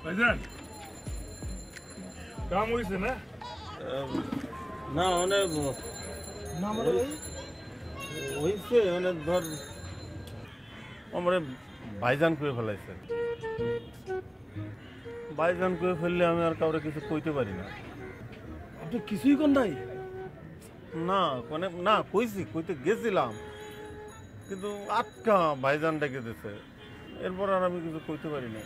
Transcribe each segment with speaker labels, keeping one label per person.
Speaker 1: ভাইজান কাম হইছে না?
Speaker 2: না মানে
Speaker 3: না মানে
Speaker 2: হইছে মানে ধর আমার ভাইজান করে ফেলাইছে। ভাইজান করে ফেললে আমি আর কাউরে কিছু কইতে পারি না।
Speaker 3: আপনি কিছুই কোন নাই?
Speaker 2: না মানে না কইতে গেছিলাম কিন্তু আটকা ভাইজান ডেকে দিছে, এরপর আর আমি কিছু কইতে পারি না।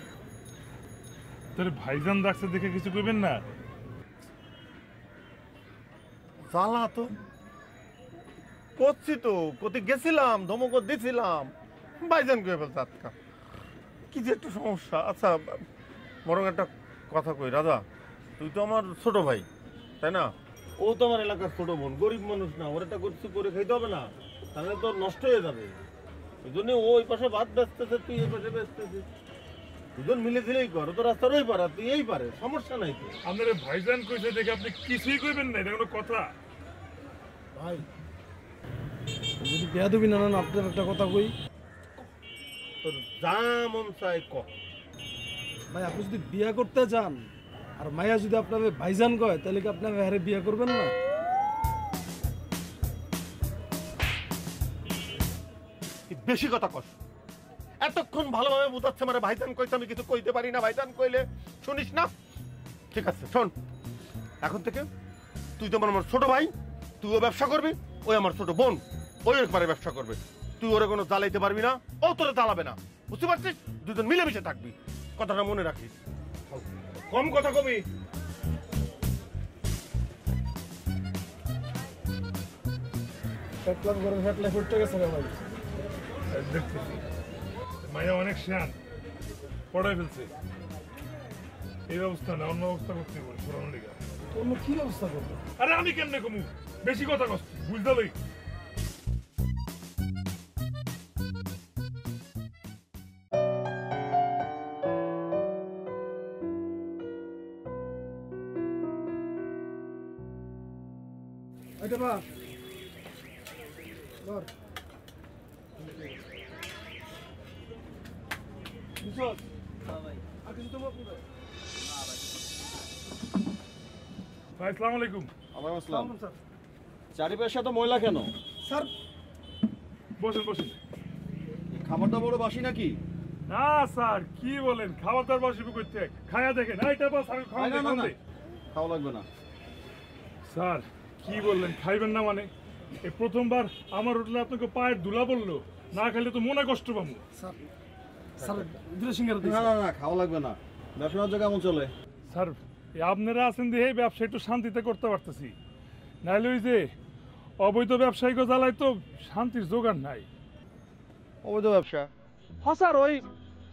Speaker 1: তোর ভাইজান ডাকছে দেখে কিছু কইবেন না?
Speaker 2: জ্বালা তো করছি তো, কোথায় গেছিলাম ধমক দিছিলাম, ভাইজান করে ফেলছে আটকা। কি যে একটা সমস্যা। আচ্ছা বরং একটা কথা কই, রাজা তুই তো আমার ছোট ভাই তাই না? ও তো আমার এলাকার ছোট বোন, গরিব মানুষ না, ওর একটা কিছু করে খাইতে হবে না, তাহলে তো নষ্ট হয়ে যাবে। ওই জন্য ও ওই পাশে ভাত বেচতেছে, তুই এই পাশে বেচতেছিস, দুজন মিলে দিলেই কর। তো রাস্তার ওই পারা তুই এই পারে, সমস্যা নাই তো।
Speaker 1: আপনার ভাইজান কইছে দেখে আপনি কিছুই কইবেন না, এটা কোনো কথা?
Speaker 3: ভাই যদি বেয়াদবি না নেন আপনার একটা কথা কই।
Speaker 2: তোর যা মন চাই ক।
Speaker 3: ভাই আপনি যদি বিয়া করতে চান আর মাইয়া যদি আপনাকে ভাইজান কয় তাহলে কি আপনাকে হারে বিয়া করবেন না?
Speaker 2: বেশি কথা কস। এতক্ষণ ভালোভাবে বুঝাচ্ছে মানে ভাইজান কইছে আমি কিছু কইতে পারি না, ভাইজান কইলে শুনিস না। ঠিক আছে শোন, এখন থেকে তুই তো আমার ছোট ভাই, তুইও ব্যবসা করবি, ওই আমার ছোট বোন ওই একবারে ব্যবসা করবে। তুই ওরে কোনো জ্বালাইতে পারবি না, ও তোরে জ্বালাবে না, বুঝতে পারছিস? দুজন মিলেমিশে থাকবি, কথাটা মনে রাখিস। কম কথা কবি।
Speaker 3: ফ্যাটলাম করে ফ্যাটলা ফুটতে গেছে রে ভাই।
Speaker 1: দেখতেছি মাইয়া অনেক শিয়ান, পড়াই ফেলছে। এই ব্যবস্থা না, অন্য ব্যবস্থা করতে বলি পুরানো লিগা।
Speaker 3: অন্য কি ব্যবস্থা করবো?
Speaker 1: আরে আমি কেমনে কমু? বেশি কথা কষ্ট বুঝতে লই।
Speaker 3: এটা বা ধর বিশাল ভাই আর কিছু তো বলবো না।
Speaker 1: ভাই আসসালামু আলাইকুম।
Speaker 2: ওয়ালাইকুম আসসালাম।
Speaker 3: স্যার
Speaker 2: চারিপাশে তো ময়লা কেন?
Speaker 3: স্যার
Speaker 1: বসেন বসেন।
Speaker 2: খাবারটা বড় বাসি নাকি?
Speaker 1: না স্যার কি বলেন, খাবার দাবার বসিব করতে খায়া দেখেন। এইটা বস আমি খাওয়া দে।
Speaker 2: খাওয়া লাগবে না।
Speaker 1: স্যার কি বললেন খাইবেন না মানে? এই প্রথমবার আমার হোটেলে আপনাকে পায়ের ধুলা বললো, না খেলে তো মনে কষ্ট পাবো।
Speaker 3: স্যার স্যার দুটো সিঙ্গারা দিন।
Speaker 2: না না না খাওয়া লাগবে না। ব্যবসা বাণিজ্য কেমন চলে?
Speaker 1: স্যার এই আপনারা আছেন দিয়ে এই ব্যবসা একটু শান্তিতে করতে পারতেছি, নাহলে ওই যে অবৈধ ব্যবসায়িক জ্বালায় তো শান্তির জোগাড় নাই।
Speaker 2: অবৈধ ব্যবসা?
Speaker 3: হ্যাঁ স্যার ওই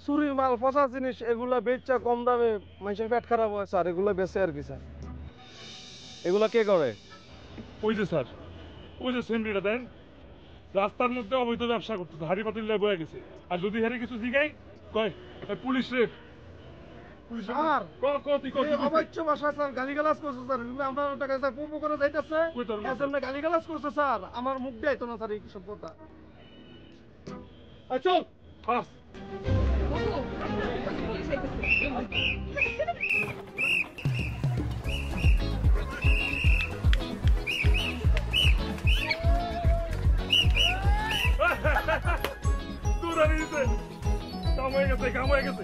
Speaker 3: চুরি মাল পচা জিনিস এগুলা বেচা কম দামে মানুষের পেট খারাপ হয় স্যার, এগুলো বেচে আর কি স্যার।
Speaker 2: এগুলা কে করে?
Speaker 1: ওই যে স্যার ওই যে সেন্ডিটা দেন রাস্তার মধ্যে অবৈধ ব্যবসা করতেছে, হাড়ি পাতিল বয়ে গেছে। আর যদি হারে কিছু জিগাই কয় পুলিশ রে
Speaker 3: স্যার
Speaker 1: কতি কতি
Speaker 3: অবৈধ ভাষা স্যার গালিগালাজ করছে স্যার, আমার টাকা স্যার পোপো করে যাইতেছে এজন্য গালিগালাজ করছে স্যার, আমার মুখ দেয় তো না স্যার এই সব কথা।
Speaker 1: চল ফাস দূর আনি দিতে কাম হয়ে গেছে